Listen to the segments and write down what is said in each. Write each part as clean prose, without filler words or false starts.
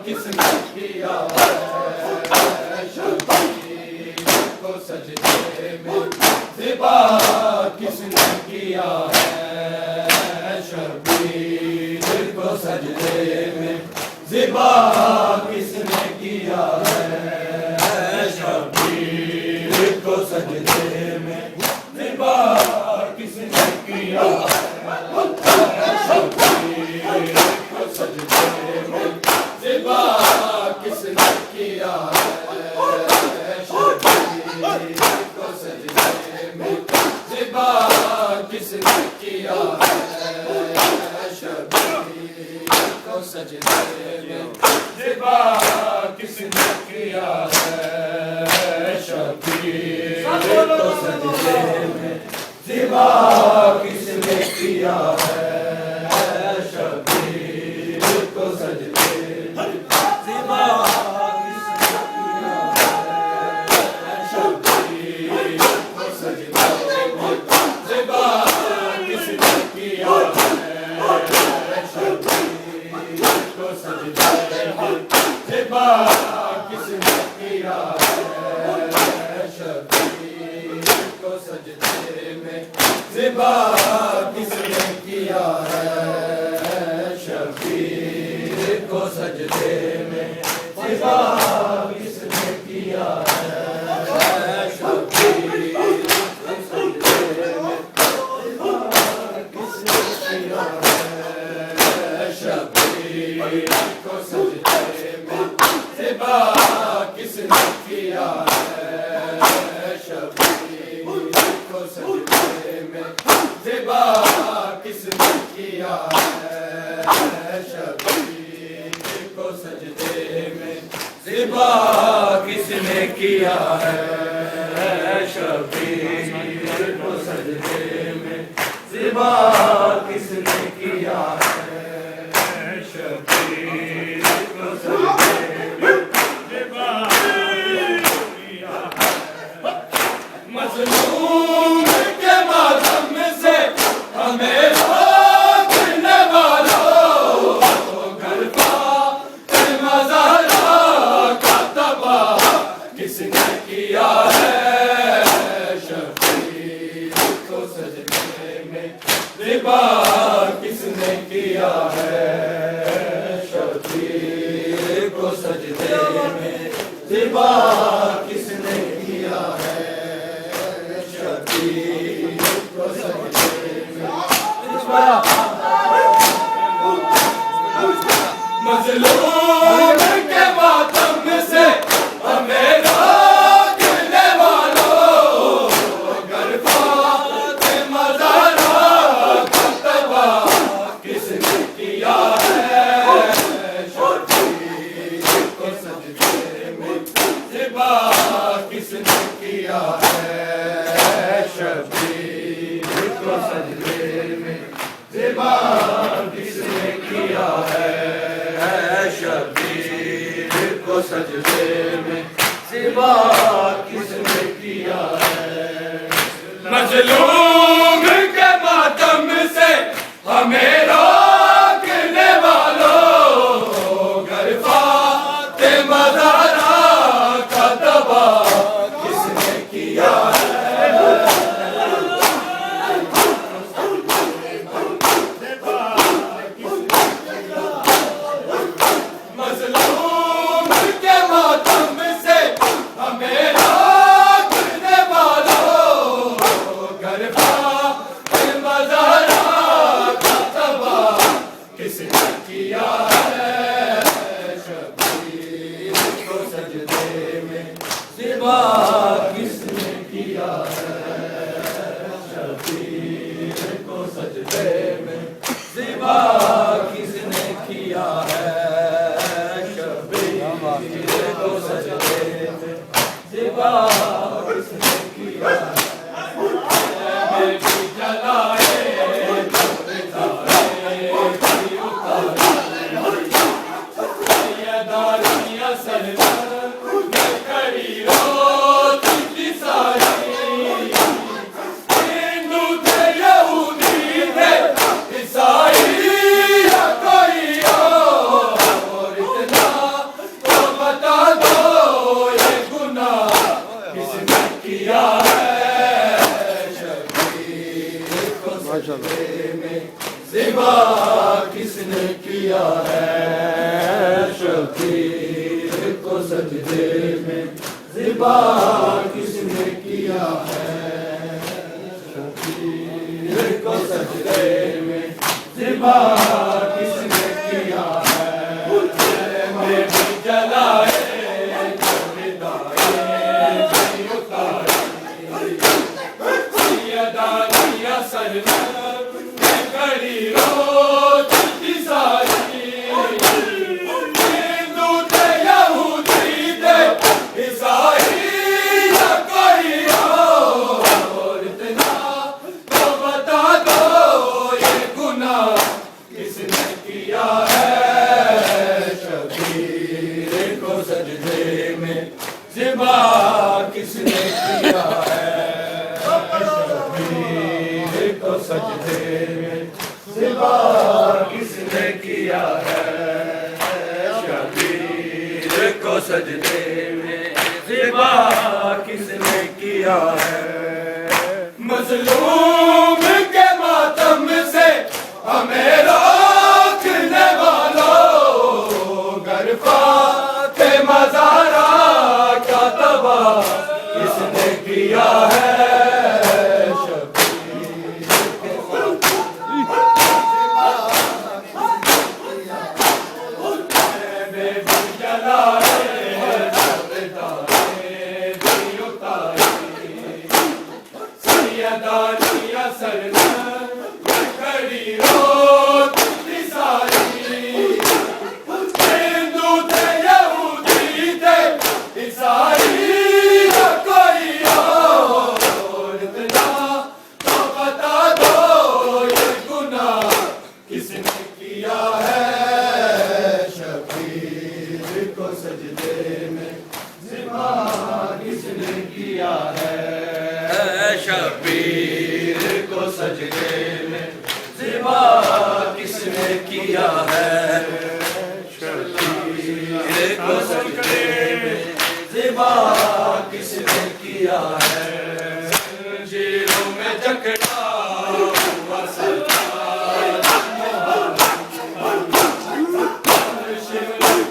किसने किया है शबीर को सजदे में ज़िबा किसने किया है शबीर को सजदे में ज़िबा किसने किया है शबीर को सजदे में ज़िबा किसने किया है शबीर को सजदे में ज़िबा किसने किया है शबीर को सजदे में ज़िबा किसने किया है शबीर को सजदे में ज़िबा किसने किया है शबीर को सजदे में ज़िबा किसने किया है शबीर को सजदे में ज़िबा किसने किया है शबीर को सजदे में ज़िबा किसने किया है शबीर को सजदे में ज़िबा किसने किया है शबीर को सजदे में ज़िबा किसने किया है शबीर को सजदे में शबीर को सजदे में ज़िबा किसने किया है शबीर को सजदे में ज़िबा किसने किया है शबीर को सजदे में ज़िबा किसने किया है शबीर को सजदे में ज़िबा किसने किया है शबीर को सजदे में ज़िबा किया है मज़लूम के मातम से हमें रोकने वालों घर पार मज़ारा का तबाह किसने किया है शबीर को सजदे में ज़िबा किसने किया है शबीर को सजदे में ज़िबा किसने किया है शबीर को सजदे में ज़िबा मज़लूम के मातम से हमें रोकने वालों घर पार मज़ारा का तबाह किसने किया है शबीर को सजदे में ज़िबा किसने किया है शबीर को सजदे में ज़िबा किसने किया है शबीर को सजदे में ज़िबा किसने किया है मज़लूम के मातम से हमें रोकने वालों घर फाते मज़ारा का तबाह किसने किया मज़लूम के मातम से हमें रोकने वालों घर फाते मज़ारा का तबाह किसने किया है शबीर को सजदे में ज़िबा किसने किया है शबीर को सजदे में ज़िबा किसने किया है शबीर को सजदे में ज़िबा किसने किया है जलाए दारिया सरदार करी रो शबीर को सजदे में ज़िबा किसने किया है, शबीर को सजदे में ज़िबा किसने किया है। में भी जलाए ज़िबा किसने किया है, शबीर को सजदे में ज़िबा किसने किया है, शबीर को सजदे में ज़िबा किसने किया है। मज़लूम के मातम से हमें रोकने वालों, गरफा के मज़ारा किसने किया है, शबीर बेबी जलाए सैयदानिया सरना खड़ी रोत सारी, हिंदू थे यहूदी थे ईसाई, सजदे में ज़िबा किसने किया है, शबीर को सजदे में ज़िबा किसने किया है, शबीर को सजदे में ज़िबा किसने किया है। जंजीरों में जकड़ा हुआ सरदार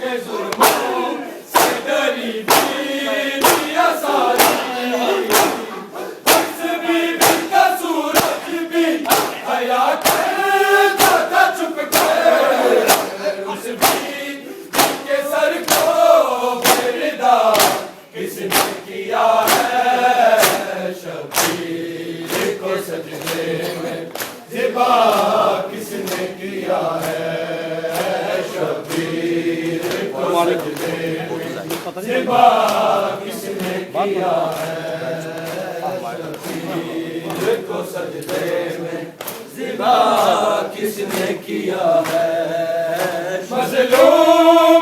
के जुल्मों से डरी बीवियां सारी, इस बीवी का सूरज भी हया करता था छुप कर, उस बीवी के सर को फ़िदा किसने किया है, शबीर को सजदे में ज़िबा किसने किया है, शबीर को सजदे में ज़िबा किसने किया है, शबीर को सजदे में ज़िबा किसने किया है। मज़लूम